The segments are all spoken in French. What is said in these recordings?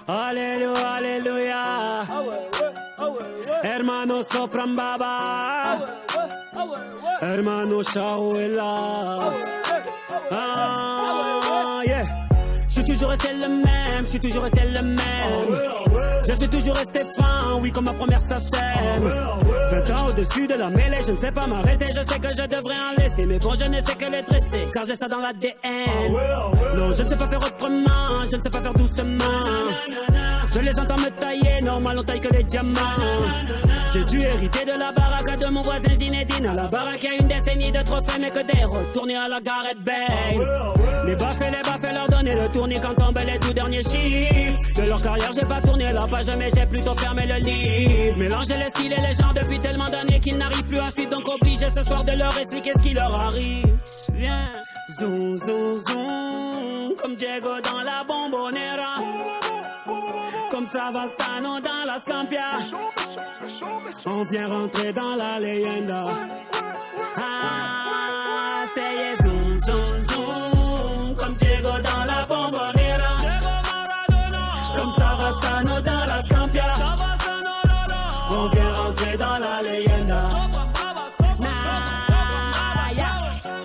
Alléluia, alléluia. Hermano sopran baba. Hermano Shaouela. Ah, yeah. Je suis toujours resté le même, je suis toujours resté le même. Je suis toujours resté franc, oui, comme ma première SACEM. 20 ans au-dessus de la mêlée, je ne sais pas m'arrêter. Je sais que je devrais en laisser, mais bon, je ne sais que les dresser, car j'ai ça dans l'ADN. Non, je ne sais pas faire autrement, je ne sais pas faire doucement. Je les entends me tailler, normal on taille que les diamants. J'ai dû hériter de la baraque de mon voisin Zinedine. À la baraque, il y a une décennie de trophées, mais que des retournés à la Gareth Bale. Les baffes, leur donner le tournis quand tombent les tout derniers chiffres. De leur carrière, j'ai pas tourné la page, mais j'ai plutôt fermé le livre. Mélanger les styles et les gens depuis tellement d'années qu'ils n'arrivent plus à suivre. Donc obligé ce soir de leur expliquer ce qui leur arrive. Viens, zoom, zoom, zoom, comme Diego dans la Bombonera. Comme Savastano dans la Scampia. On vient rentrer dans la leyenda. Ah, c'est zoom, zoom, zoom, comme Diego dans la Bombonera. Comme Savastano dans la Scampia. On vient rentrer dans la leyenda.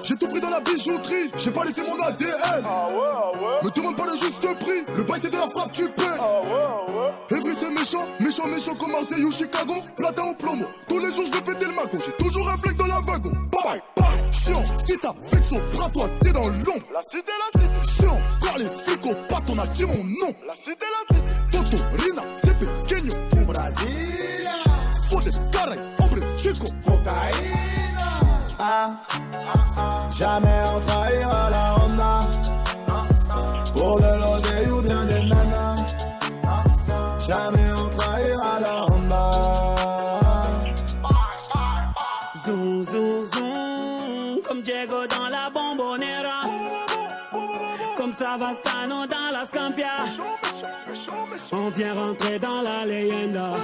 J'ai tout pris dans la bijouterie, j'ai pas laissé mon ADN. Me demande pas le juste prix, le bail c'est de la frappe, tu paies. Evry c'est méchant, méchant, méchant comme Marseille ou Chicago. Platin au plomo, tous les jours je vais péter le mago. J'ai toujours un flingue dans la wagon. Bye bye, bye, chiant, vita, fixo, bras toi, t'es dans l'ombre. La cité, la cité. Chiant, car les flics au pattes, on a dit mon nom. La cité, la cité. Toto, Rina, c'est pequeño. Pour Brasilia. Fodes, caray, hombre, chico. Cocaïna. Jamais on trahira la Honda. Pour de l'oseille ou bien des nanas. Jamais on trahira la Honda. Zoom, zoom, zoom, comme Diego dans la Bombonera. Comme Savastano dans la Scampia. On vient rentrer dans la leyenda.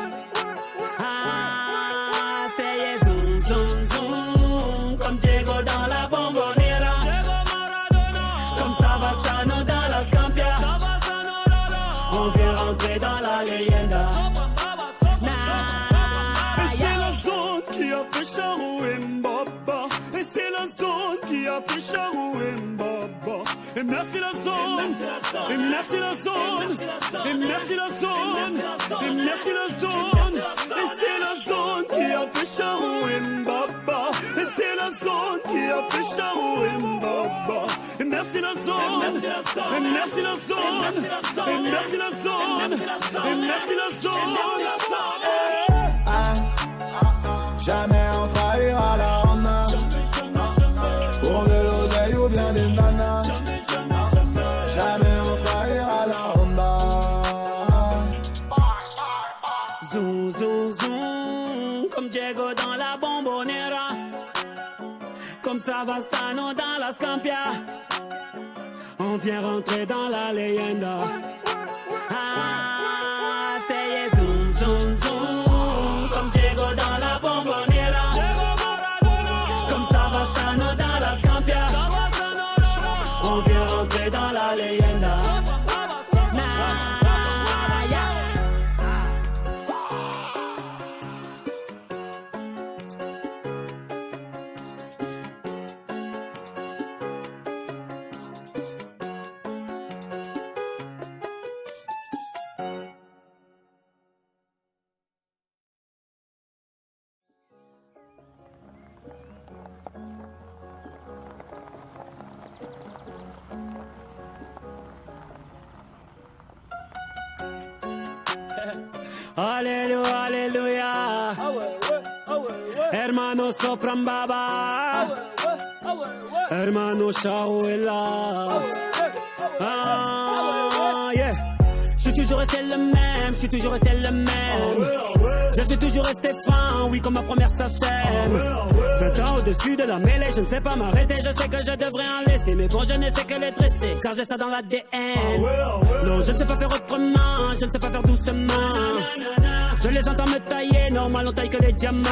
Ah, c'est zoom, zoom, zoom, comme Diego dans la Bombonera. Comme Savastano dans la Scampia. On vient rentrer dans la leyenda. Et c'est la zone qui a fait Charou et Mbaba. Et c'est la zone qui a fait Charou et Mbaba. Et merci la zone. Et merci la zone. Et merci la zone. Et merci la zone. Et c'est la zone qui a fait Charou et Mbaba. Et c'est la zone qui a fait Charou et Mbaba. Et merci la zone. Et merci la zone. Et merci la zone. Et merci la zone. Jamais on trahira la Honda. Pour de l'oseille ou bien des nanas. Jamais on trahira la Honda. Zoom, zoom, zoom, comme Diego dans la Bombonera. Comme Savastano dans la Scampia. On vient rentrer dans la leyenda. Ah, c'est zoom, zoom, zoom, comme Diego dans la Bombonera. Comme Savastano dans la Scampia. On vient rentrer dans la leyenda. Alléluia, alléluia. Hermano sopran baba. Hermano Shaouela. Ah, yeah. Je suis toujours resté le même, je suis toujours resté le même. Je suis toujours resté franc, oui, comme ma première SACEM. 20 ans au-dessus de la mêlée, je ne sais pas m'arrêter. Je sais que je devrais en laisser, mais bon, je ne sais que les dresser, car j'ai ça dans l'ADN. Non, je ne sais pas faire autrement, je ne sais pas faire doucement. Je les entends me tailler, normal on taille que les diamants.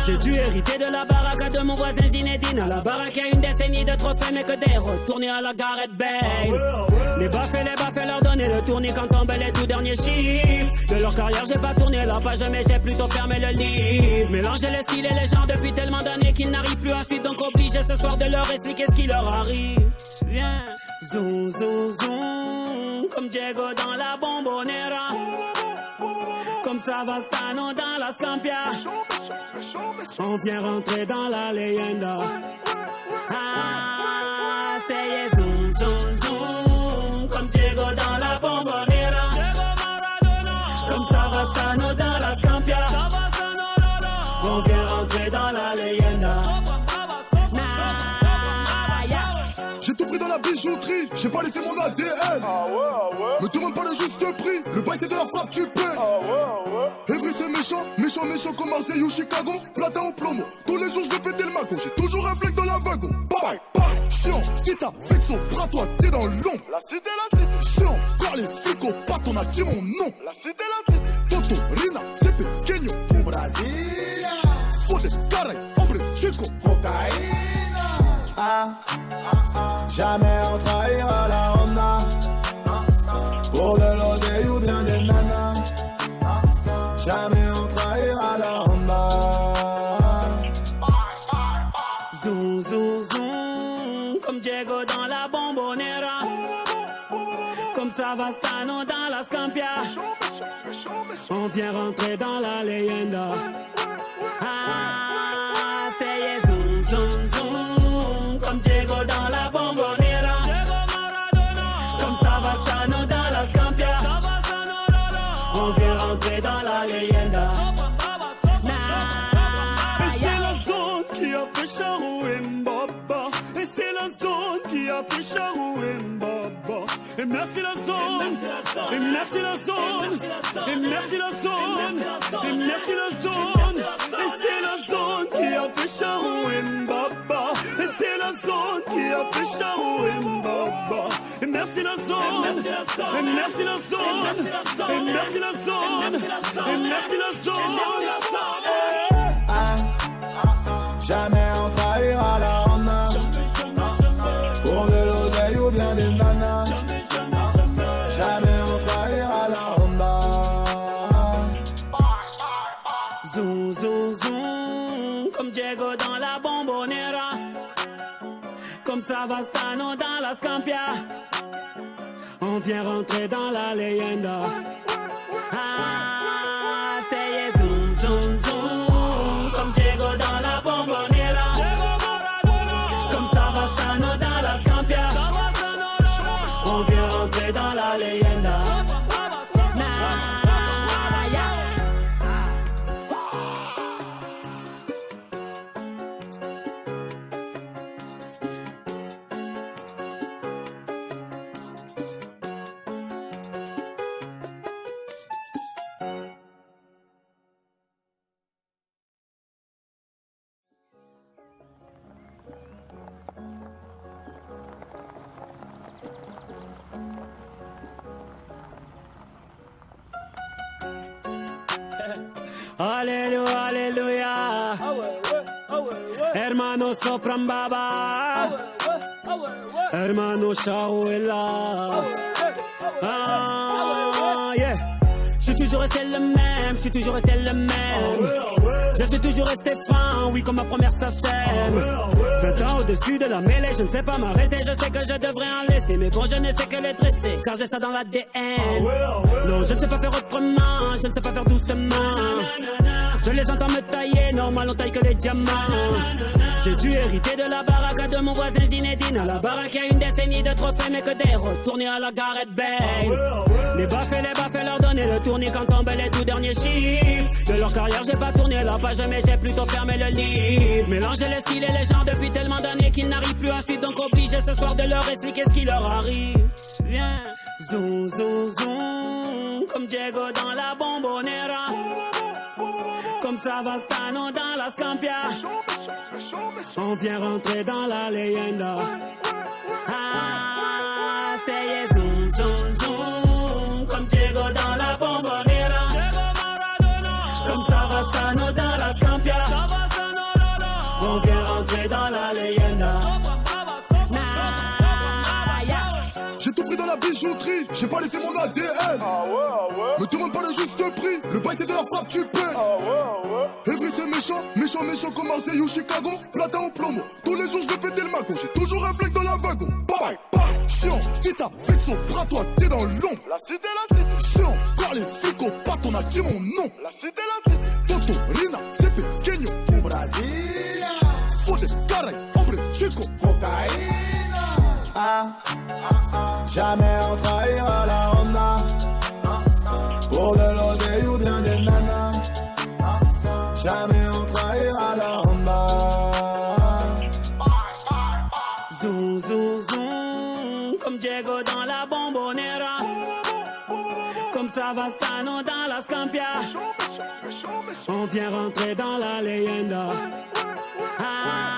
J'ai dû hériter de la baraque de mon voisin Zinedine. À la baraque, il y a une décennie de trophées, mais que des retournés à la Gareth Bale. Les baffes, leur donner le tournis quand tombent les tout derniers chiffres. De leur carrière, j'ai pas tourné la page, mais j'ai plutôt fermé le livre. Mélanger les styles et les genres depuis tellement d'années qu'ils n'arrivent plus à suivre. Donc obligé ce soir de leur expliquer ce qui leur arrive. Viens, zoom, zoom, zoom, comme Diego dans la Bombonera. Comme Savastano dans la Scampia. On vient rentrer dans la leyenda. Ah, c'est zoom, zoom, zoom, comme Diego dans la Bombonera. Comme Savastano dans la Scampia. On vient rentrer dans la leyenda. J'ai tout pris dans la bijouterie, j'ai pas laissé mon ADN. Me demande pas le juste prix, le bail c'est de la frappe, tu paies. Evry c'est méchant, méchant, méchant comme Marseille ou Chicago. Platin au plomo, tous les jours je vais péter le magot. J'ai toujours un flingue dans la wagon. Bye bye, chiant, vita, vexo, bras toi t'es dans l'ombre. La cité. Chiant, car les flics au pattes on a dit mon nom. La cité. Toto, Rina, c'est pequeño. Au Brasilia. Fodes, caray, hombre, chico. Cocaïna. Jamais on trahira la Honda. Pour de l'oseille ou bien des nanas. Jamais on trahira la Honda. Zoom, zoom, zoom, comme Diego dans la Bombonera. Comme Savastano dans la Scampia. On vient rentrer dans la leyenda. Ah, c'est zoom, zoom, zoom, comme Diego dans la Bombonera. Comme Savastano dans la Scampia. On vient rentrer dans la leyenda. Et c'est la zone qui a fait Charou et Mbaba. Et c'est la zone qui a fait Charou et Mbaba. Et merci la zone. Et merci la zone. Et merci la zone. Et merci la zone. Et c'est la zone qui a fait Charou et Mbaba. Et c'est la zone qui a fait Charou et Mbaba. Et merci la zone. Et merci la zone. Et merci la zone. Et merci la zone. Jamais on trahira la Honda. Pour de l'oseille ou bien des nanas. Jamais on trahira la Honda. Zoom, zoom, zoom, comme Diego dans la Bombonera. Comme Savastano dans la Scampia. On vient rentrer dans la leyenda. Ah, c'est zoom, zoom, zoom, comme Diego dans la Bombonera. Comme Savastano dans la Scampia. On vient rentrer dans la leyenda. Alléluia, alléluia. Hermano sopran baba. Hermano Shawela. Ah, yeah. Je suis toujours resté le même, je suis toujours resté le même. Je suis toujours resté franc, oui, comme ma première SACEM. 20 ans au-dessus de la mêlée, je ne sais pas m'arrêter, je sais que je devrais en laisser. Mais bon, je ne sais que les dresser, car j'ai ça dans l'ADN. Non, je ne sais pas faire autrement, je ne sais pas faire doucement. Je les entends me tailler, normal on taille que les diamants. J'ai dû hériter de la baraque de mon voisin Zinedine. À la baraque, il y a une décennie de trophées, mais que des retournés à la Gareth Bale. Les baffes, leur donner le tournis quand tombent les tout derniers chiffres. De leur carrière, j'ai pas tourné la page, mais j'ai plutôt fermé le livre. Mélanger les styles et les genres depuis tellement d'années qu'ils n'arrivent plus à suivre. Donc obligé ce soir de leur expliquer ce qui leur arrive. Viens, zoom, zoom, zoom, comme Diego dans la Bombonera. Comme Savastano dans la Scampia. On vient rentrer dans la leyenda. Ah, c'est zoom, zoom, zoom, comme Diego dans la Bombonera. Comme Savastano dans la Scampia. On vient rentrer dans la leyenda. J'ai tout pris dans la biche bijouterie, j'ai pas laissé mon ADN. Me demande pas le juste prix, le bail c'est de la frappe, tu paies. Evry c'est méchant, méchant, méchant comme Marseille ou Chicago. Platin au plomo, tous les jours je vais péter le magot. J'ai toujours un flingue dans la wagon. Bye bye, chiant, si t'as vexo, bras toi t'es dans l'ombre. La cité. Chiant, quand les flics au pattes, on a dit mon nom. La cité. Toto, Rina, c'est pequeño. Du Brasilia. Fodes, caray, hombre, chico. Cocaïna. Jamais on trahira la Honda. Pour de l'oseille ou bien des nanas. Jamais on trahira la Honda. Zoom, zoom, zoom, comme Diego dans la Bombonera, comme Savastano dans la Scampia. On vient rentrer dans la leyenda. Ah.